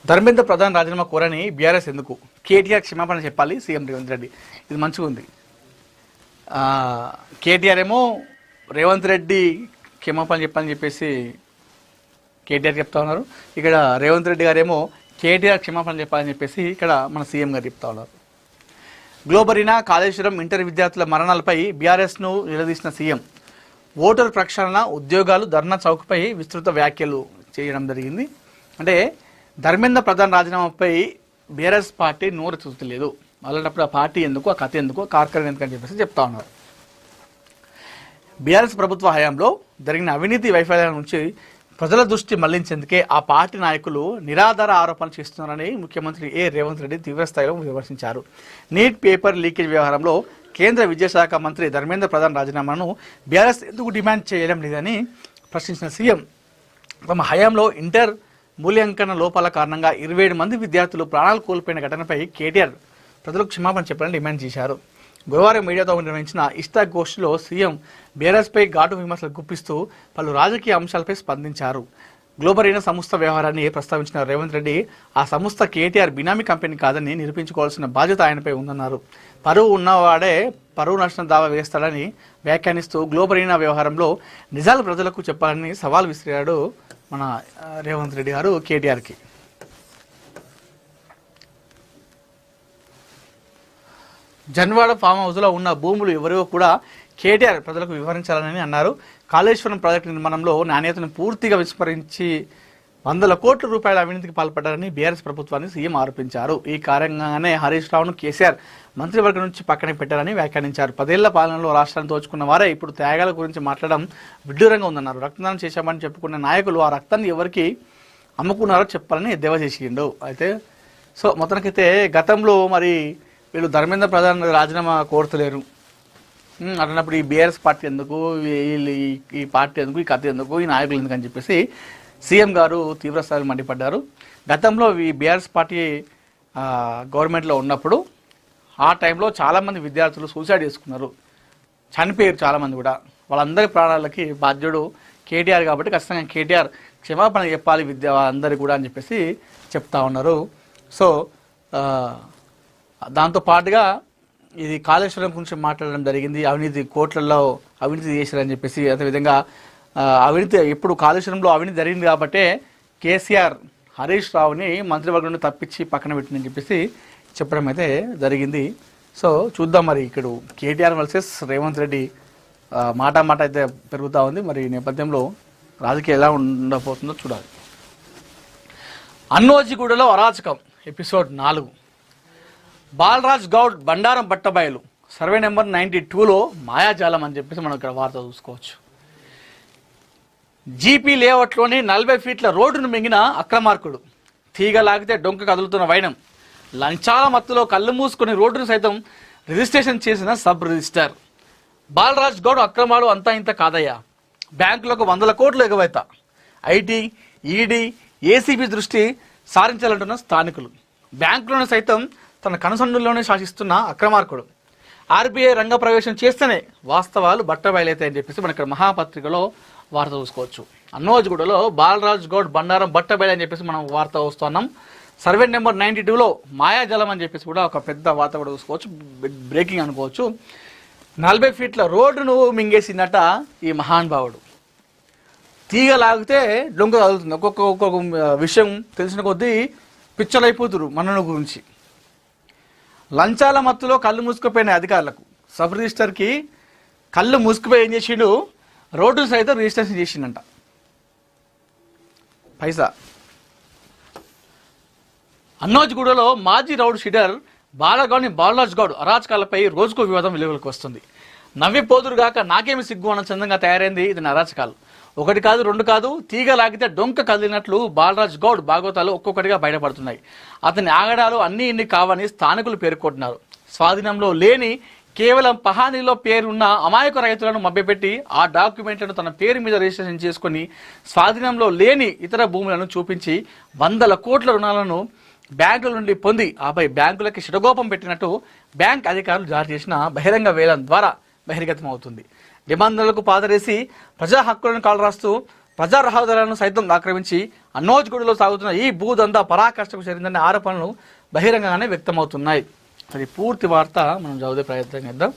ధర్మేంద్ర ప్రధాన్ రాజీనామా కోరని బీఆర్ఎస్ ఎందుకు? కేటీఆర్ క్షమాపణ చెప్పాలి సీఎం రేవంత్ రెడ్డి. ఇది మంచిగా ఉంది. కేటీఆర్ ఏమో రేవంత్ రెడ్డి క్షమాపణ చెప్పాలని చెప్పేసి కేటీఆర్ చెప్తా ఉన్నారు. ఇక్కడ రేవంత్ రెడ్డి గారేమో కేటీఆర్ క్షమాపణ చెప్పాలని చెప్పేసి ఇక్కడ మన సీఎం గారు చెప్తా ఉన్నారు. గ్లోబరీనా కాళేశ్వరం ఇంటర్ విద్యార్థుల మరణాలపై బీఆర్ఎస్ను నిలదీసిన సీఎం ఓటరు ప్రక్షాళన ఉద్యోగాలు ధర్నా చౌక్పై విస్తృత వ్యాఖ్యలు చేయడం జరిగింది. అంటే ధర్మేంద్ర ప్రధాన్ రాజీనామాపై బీఆర్ఎస్ పార్టీ నోరు చూస్తలేదు. అలాంటప్పుడు ఆ పార్టీ ఎందుకు, ఆ కథ ఎందుకు, కార్యక్రమం ఎందుకు అని చెప్పేసి చెప్తా ఉన్నారు. బీఆర్ఎస్ ప్రభుత్వ హయాంలో జరిగిన అవినీతి వైఫల్యాల నుంచి ప్రజల దృష్టి మళ్లించేందుకే ఆ పార్టీ నాయకులు నిరాధార ఆరోపణలు చేస్తున్నారని ముఖ్యమంత్రి రేవంత్ రెడ్డి తీవ్రస్థాయిలో విమర్శించారు. నీట్ పేపర్ లీకేజ్ వ్యవహారంలో కేంద్ర విద్యాశాఖ మంత్రి ధర్మేంద్ర ప్రధాన్ రాజీనామాను బీఆర్ఎస్ ఎందుకు డిమాండ్ చేయడం లేదని ప్రశ్నించిన సీఎం తమ హయాంలో ఇంటర్ మూల్యాంకన లోపాల కారణంగా 27 మంది విద్యార్థులు ప్రాణాలు కోల్పోయిన ఘటనపై కేటీఆర్ ప్రజలకు క్షమాపణ చెప్పాలని డిమాండ్ చేశారు. గురువారం మీడియాతో నిర్వహించిన ఇష్టాగోష్ఠిలో సీఎం బీఆర్ఎస్పై ఘాటు విమర్శలు గుప్పిస్తూ పలు రాజకీయ అంశాలపై స్పందించారు. గ్లోబరీనా సంస్థ వ్యవహారాన్ని ప్రస్తావించిన రేవంత్ రెడ్డి ఆ సంస్థ కేటీఆర్ బినామీ కంపెనీ కాదని నిరూపించుకోవాల్సిన బాధ్యత ఆయనపై ఉందన్నారు. పరువు ఉన్నవాడే పరువు నష్టం దావా వేస్తాడని వ్యాఖ్యానిస్తూ గ్లోబరీనా వ్యవహారంలో నిజాలు ప్రజలకు చెప్పాలని సవాల్ విసిరాడు మన రేవంత్ రెడ్డి గారు కేటీఆర్కి. జన్వాడ ఫామ్ హౌస్లో ఉన్న భూములు ఎవరో కూడా కేటీఆర్ ప్రజలకు వివరించాలని అన్నారు. కాళేశ్వరం ప్రాజెక్టు నిర్మాణంలో నాణ్యతను పూర్తిగా విస్మరించి 100 కోట్ల రూపాయల అవినీతికి పాల్పడ్డారని బీఆర్ఎస్ ప్రభుత్వాన్ని సీఎం ఆరోపించారు. ఈ కారణంగానే హరీష్ రావును కేసీఆర్ మంత్రివర్గం నుంచి పక్కన పెట్టారని వ్యాఖ్యానించారు. 10 ఏళ్ల పాలనలో రాష్ట్రాన్ని దోచుకున్న వారే ఇప్పుడు త్యాగాల గురించి మాట్లాడడం విడ్డూరంగా ఉందన్నారు. రక్తదానం చేశామని చెప్పుకున్న నాయకులు ఆ రక్తాన్ని ఎవరికి అమ్ముకున్నారో చెప్పాలని ఎద్దేవా చేసిండు. అయితే మొత్తానికైతే గతంలో మరి వీళ్ళు ధర్మేంద్ర ప్రధాన్ రాజీనామా కోరుతలేరు అన్నప్పుడు ఈ బీఆర్ఎస్ పార్టీ ఎందుకు, ఈ పార్టీ ఎందుకు, ఈ కథ ఎందుకు, ఈ నాయకులు ఎందుకు అని చెప్పేసి సీఎం గారు తీవ్రస్థాయిలో మండిపడ్డారు. గతంలో ఈ బీఆర్ఎస్ పార్టీ గవర్నమెంట్లో ఉన్నప్పుడు ఆ టైంలో చాలామంది విద్యార్థులు సూసైడ్ చేసుకున్నారు, చనిపోయారు చాలామంది కూడా. వాళ్ళందరి ప్రాణాలకి బాధ్యుడు కేటీఆర్ కాబట్టి ఖచ్చితంగా కేటీఆర్ క్షమాపణ చెప్పాలి అందరికీ కూడా అని చెప్పేసి చెప్తా ఉన్నారు. సో దాంతో పాటుగా ఇది కాళేశ్వరం గురించి మాట్లాడడం జరిగింది. అవినీతి కోట్లలో అవినీతి చేశారని చెప్పేసి, అదేవిధంగా అవినీతి ఎప్పుడు కాళేశ్వరంలో అవినీతి జరిగింది కాబట్టే కేసీఆర్ హరీష్ రావుని మంత్రివర్గం నుండి తప్పించి పక్కన పెట్టిందని చెప్పేసి చెప్పడం అయితే జరిగింది. సో చూద్దాం మరి ఇక్కడ కేటీఆర్ వర్సెస్ రేవంత్ రెడ్డి మాట అయితే పెరుగుతూ ఉంది. మరి ఈ నేపథ్యంలో రాజకీయం ఎలా ఉండబోతుందో చూడాలి. అన్నోజిగూడలో అరాచకం ఎపిసోడ్ 4. బాలరాజ్ గౌడ్ బండారం బట్టబయలు సర్వే నెంబర్ 92లో మాయాజాలం అని చెప్పేసి మనం ఇక్కడ వార్త చూసుకోవచ్చు. జీపీ లేఅవుట్లోని 40 ఫీట్ల రోడ్డును మింగిన అక్రమార్కుడు, తీగ లాగితే డొంక కదులుతున్న వైనం, లంచాల మత్తులో కళ్ళు మూసుకుని రోడ్డును సైతం రిజిస్ట్రేషన్ చేసిన సబ్ రిజిస్టర్. బాలరాజ్ గౌడ్ అక్రమాలు అంతా ఇంత కాదయ్యా, బ్యాంకులకు 100 కోట్లు ఎగవేత, ఐటీ, ఈడీ, ఏసీబీ దృష్టి సారించాలంటున్న స్థానికులు, బ్యాంకులను సైతం తన కనుసన్నుల్లోనే శాసిస్తున్న అక్రమార్కుడు, ఆర్బీఐ రంగ ప్రవేశం చేస్తేనే వాస్తవాలు బట్టబయలైతాయని చెప్పేసి మన ఇక్కడ మహాపత్రికలో వార్త చూసుకోవచ్చు. అన్నోజిగూడలో బాలరాజ్ గౌడ్ బండారం బట్టబయలు అని చెప్పేసి మనం వార్త వస్తున్నాం. సర్వే నెంబర్ 92లో మాయాజలం అని చెప్పేసి కూడా ఒక పెద్ద వార్త కూడా చూసుకోవచ్చు, బ్రేకింగ్ అనుకోవచ్చు. 40 ఫీట్ల రోడ్డును మింగేసిందట ఈ మహానుభావుడు. తీగ లాగితే డొంక తగులుతుంది. ఒక్కొక్క విషయం తెలిసిన కొద్దీ పిచ్చలైపోతురు మనను గురించి. లంచాల మత్తులో కళ్ళు మూసుకుపోయిన అధికారులకు, సబ్ రిజిస్టర్కి కళ్ళు మూసుకుపోయి ఏం చేసిండు, రోడ్డు సైతం రిజిస్ట్రేషన్ చేసిండంట. పైసా. అన్నోజిగూడలో మాజీ రౌడ్ షీటర్ బాలరాజ్ గౌడ్ అరాచకాలపై రోజుకు వివాదం వెలుగులోకి వస్తుంది. నవ్వి పోదురుగాక నాకేమి సిగ్గు అన్న చందంగా తయారైంది ఇది అరాచకాలు. 1 కాదు 2 కాదు, తీగ లాగితే డొంక కదిలినట్లు బాలరాజ్ గౌడ్ భాగవతాలు ఒక్కొక్కటిగా బయటపడుతున్నాయి. అతని ఆగడాలు అన్ని ఇన్ని కావని స్థానికులు పేర్కొంటున్నారు. స్వాధీనంలో లేని కేవలం పహానీలో పేరున్న అమాయక రైతులను మభ్యపెట్టి ఆ డాక్యుమెంట్లను తన పేరు మీద రిజిస్ట్రేషన్ చేసుకుని స్వాధీనంలో లేని ఇతర భూములను చూపించి 100 కోట్ల రుణాలను బ్యాంకుల నుండి పొంది ఆపై బ్యాంకులకి శిడగోపం పెట్టినట్టు బ్యాంక్ అధికారులు జారీ చేసిన బహిరంగ వేలం ద్వారా బహిర్గతం అవుతుంది. నిబంధనలకు పాదరేసి ప్రజా హక్కులను కాలరాస్తూ ప్రజా రహదారులను సైతం ఆక్రమించి అన్నోజ్గూడలో సాగుతున్న ఈ భూదందా పరాకాష్ఠకు చేరిందనే ఆరోపణలు బహిరంగంగానే వ్యక్తమవుతున్నాయి. అది పూర్తి వార్త మనం చదివే ప్రయత్నం చేద్దాం.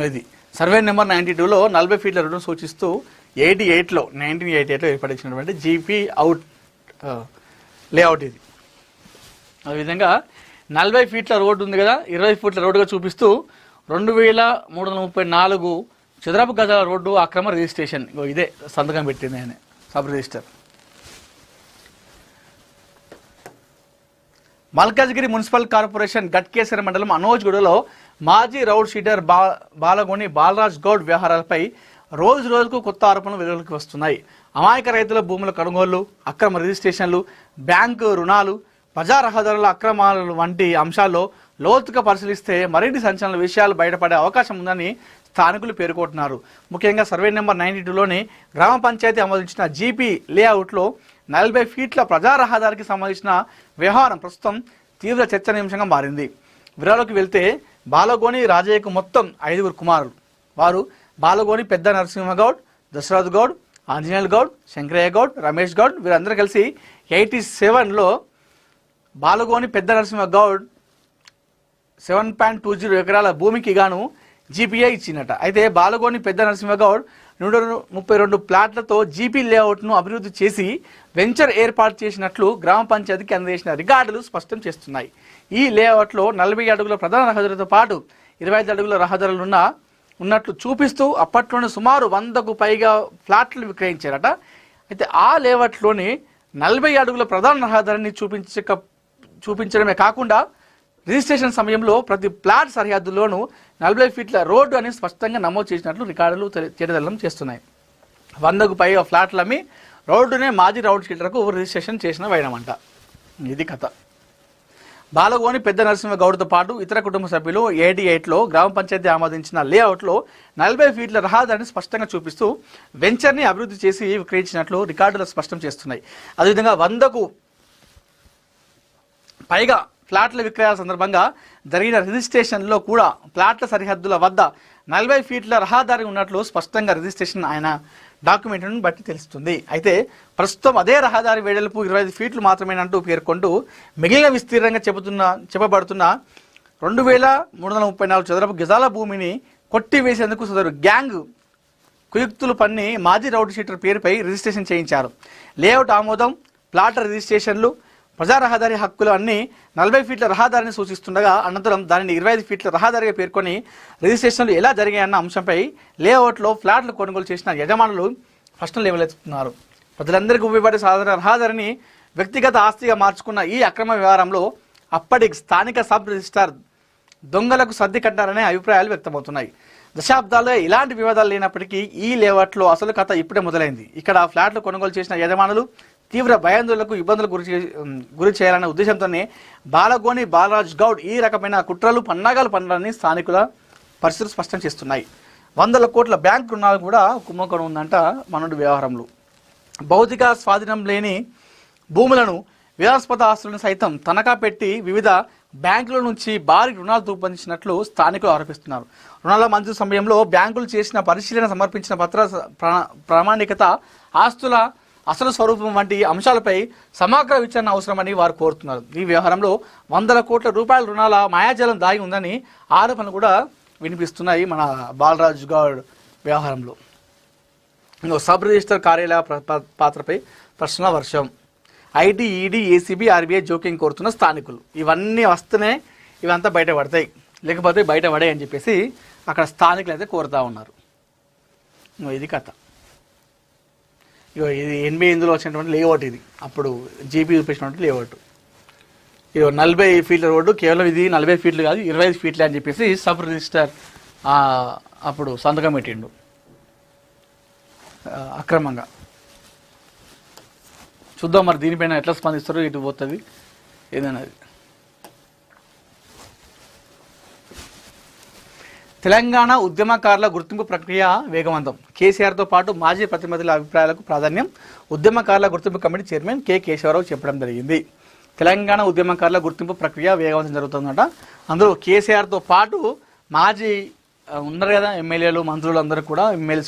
ఇది సర్వే నెంబర్ 92లో 40 ఫీట్ల రోడ్డును సూచిస్తూ 1988లో ఏర్పడినటువంటి జీపీ అవుట్ లేఅవుట్ ఇది. అదేవిధంగా 40 ఫీట్ల రోడ్డు ఉంది కదా, 20 ఫీట్ల రోడ్డుగా చూపిస్తూ 2334 చదరపు గజాల రోడ్డు అక్రమ రిజిస్ట్రేషన్. ఇదే సంతకం పెట్టింది ఆయన, sub register. Malkajgiri municipal corporation Ghatkesar మండలం అనోజ్గూడలో మాజీ రౌడ్ షీటర్ బాలగోని బాలరాజ్ గౌడ్ వ్యవహారాలపై రోజు రోజుకు కొత్త ఆరోపణలు వెలుగులోకి వస్తున్నాయి. అమాయక రైతుల భూముల కొనుగోళ్లు, అక్రమ రిజిస్ట్రేషన్లు, బ్యాంకు రుణాలు, ప్రజా రహదారుల అక్రమాలు వంటి అంశాల్లో లోతుగా పరిశీలిస్తే మరిన్ని సంచలన విషయాలు బయటపడే అవకాశం ఉందని స్థానికులు పేర్కొంటున్నారు. ముఖ్యంగా సర్వే నెంబర్ 92లోని గ్రామ పంచాయతీ ఆమోదించిన జీపీ లేఅవుట్లో 40 ఫీట్ల ప్రజా రహదారికి సంబంధించిన వ్యవహారం ప్రస్తుతం తీవ్ర చర్చనీయాంశంగా మారింది. వివరాలకు వెళ్తే బాలగోని రాజయ్యకు మొత్తం 5 కుమారులు. వారు బాలగోని పెద్ద నరసింహగౌడ్, దశరథ్ గౌడ్, ఆంజనేయులు గౌడ్, శంకరయ్య గౌడ్, రమేష్ గౌడ్ వీరందరూ కలిసి 87లో బాలగోని పెద్ద నరసింహ గౌడ్ 7.20 ఎకరాల భూమికి గాను జీపీఐ ఇచ్చినట. అయితే బాలగోని పెద్ద నరసింహగౌడ్ 132 ప్లాట్లతో జీపీ లేఅవుట్ను అభివృద్ధి చేసి వెంచర్ ఏర్పాటు చేసినట్లు గ్రామ పంచాయతీకి అందజేసిన రికార్డులు స్పష్టం చేస్తున్నాయి. ఈ లేఅవుట్లో 40 అడుగుల ప్రధాన రహదారితో పాటు 25 అడుగుల రహదారులు ఉన్నట్లు చూపిస్తూ అప్పట్లోనే సుమారు 100కు పైగా ఫ్లాట్లు విక్రయించారట. అయితే ఆ లేఅవుట్లోని 40 అడుగుల ప్రధాన రహదారిని చూపించడమే కాకుండా రిజిస్ట్రేషన్ సమయంలో ప్రతి ప్లాట్ సరిహద్దులోనూ 40 ఫీట్ల రోడ్డు అని స్పష్టంగా నమోదు చేసినట్లు రికార్డులు తేటతెల్లం చేస్తున్నాయి. 100కు పైగా ఫ్లాట్లమ్మి రోడ్డునే మాజీ రౌడ్ షీటర్కు రిజిస్ట్రేషన్ చేసిన వైనమంట. ఇది కథ. బాలగోని పెద్ద నరసింహ గౌడ్తో పాటు ఇతర కుటుంబ సభ్యులు 88లో గ్రామ పంచాయతీ ఆమోదించిన లేఅవుట్లో 40 ఫీట్ల రహదారిని స్పష్టంగా చూపిస్తూ వెంచర్ని అభివృద్ధి చేసి విక్రయించినట్లు రికార్డులు స్పష్టం చేస్తున్నాయి. అదేవిధంగా 100కు పైగా ఫ్లాట్ల విక్రయాల సందర్భంగా జరిగిన రిజిస్ట్రేషన్లో కూడా ఫ్లాట్ల సరిహద్దుల వద్ద 40 ఫీట్ల రహదారి ఉన్నట్లు స్పష్టంగా రిజిస్ట్రేషన్ ఆయన డాక్యుమెంట్ను బట్టి తెలుస్తుంది. అయితే ప్రస్తుతం అదే రహదారి వెడల్పు 25 ఫీట్లు మాత్రమేనంటూ పేర్కొంటూ మిగిలిన విస్తీర్ణంగా చెప్పబడుతున్న 2334 చదరపు గజాల భూమిని కొట్టివేసేందుకు సదరు గ్యాంగ్ కుయుక్తులు పన్ని మాజీ రౌడ్ షీటర్ పేరుపై రిజిస్ట్రేషన్ చేయించారు. లేఅవుట్ ఆమోదం, ప్లాట్ల రిజిస్ట్రేషన్లు, ప్రజా రహదారి హక్కులు అన్ని 40 ఫీట్ల రహదారిని సూచిస్తుండగా అనంతరం దానిని 25 ఫీట్ల రహదారిగా పేర్కొని రిజిస్ట్రేషన్లు ఎలా జరిగాయన్న అంశంపై లేఅవుట్లో ఫ్లాట్లు కొనుగోలు చేసిన యజమానులు ప్రశ్నలు లేవలెత్తుతున్నారు. ప్రజలందరికీ ఉపయోగపడే సాధారణ రహదారిని వ్యక్తిగత ఆస్తిగా మార్చుకున్న ఈ అక్రమ వ్యవహారంలో అప్పటి స్థానిక సబ్ రిజిస్ట్రార్ దొంగలకు సర్ది కట్టారనే అభిప్రాయాలు వ్యక్తమవుతున్నాయి. దశాబ్దాల్లో ఇలాంటి వివాదాలు లేనప్పటికీ ఈ లేఅవుట్లో అసలు కథ ఇప్పుడే మొదలైంది. ఇక్కడ ఫ్లాట్లు కొనుగోలు చేసిన యజమానులు తీవ్ర భయాందోళనకు ఇబ్బందులు గురి చేయాలనే ఉద్దేశంతోనే బాలగోని బాలరాజ్ గౌడ్ ఈ రకమైన కుట్రలు పన్నాగాలు పన్నారని స్థానికుల పరిస్థితులు స్పష్టం చేస్తున్నాయి. 100 కోట్ల బ్యాంకు రుణాలు కూడా కుంభకోణం ఉందంట మనోడి వ్యవహారంలో. భౌతిక స్వాధీనం లేని భూములను, వివాదాస్పద ఆస్తులను సైతం తనఖా పెట్టి వివిధ బ్యాంకుల నుంచి భారీ రుణాలు రూపొందించినట్లు స్థానికులు ఆరోపిస్తున్నారు. రుణాల మంజూరు సమయంలో బ్యాంకులు చేసిన పరిశీలన, సమర్పించిన పత్ర ప్రామాణికత, ఆస్తుల అసలు స్వరూపం వంటి అంశాలపై సమగ్ర విచారణ అవసరమని వారు కోరుతున్నారు. ఈ వ్యవహారంలో 100 కోట్ల రూపాయల రుణాల మాయాజాలం దాగి ఉందని ఆరోపణలు కూడా వినిపిస్తున్నాయి. మన బాలరాజ్ గౌడ్ వ్యవహారంలో సబ్ రిజిస్టర్ కార్యాలయ పాత్రపై ప్రశ్నల వర్షం. ఐటీ, ఈడీ, ఏసీబీ, ఆర్బీఐ జోక్యం కోరుతున్న స్థానికులు. ఇవన్నీ వస్తేనే ఇవంతా బయటపడతాయి, లేకపోతే బయటపడాయి అని చెప్పేసి అక్కడ స్థానికులు అయితే కోరుతూ ఉన్నారు. ఇది కథ. ఇది 88లో వచ్చినటువంటి లేఅవుట్. ఇది అప్పుడు జీపీ చూపించినటువంటి లేఅవుట్. ఇది 40 ఫీట్ల రోడ్డు. కేవలం ఇది 40 ఫీట్లు కాదు, 25 ఫీట్లే అని చెప్పేసి సబ్ రిజిస్టర్ అప్పుడు సంతకం పెట్టిండు అక్రమంగా. చూద్దాం మరి దీనిపైన ఎట్లా స్పందిస్తారో, ఇటు పోతుంది ఏదన్నది. తెలంగాణ ఉద్యమకారుల గుర్తింపు ప్రక్రియ వేగవంతం. కేసీఆర్తో పాటు మాజీ ప్రతినిధుల అభిప్రాయాలకు ప్రాధాన్యం ఉద్యమకారుల గుర్తింపు కమిటీ చైర్మన్ కె కేశవరావు చెప్పడం జరిగింది. తెలంగాణ ఉద్యమకారుల గుర్తింపు ప్రక్రియ వేగవంతం జరుగుతుందట. అందులో కేసీఆర్తో పాటు మాజీ ఉన్నారు కదా ఎమ్మెల్యేలు మంత్రులు అందరూ కూడా ఎమ్మెల్సీ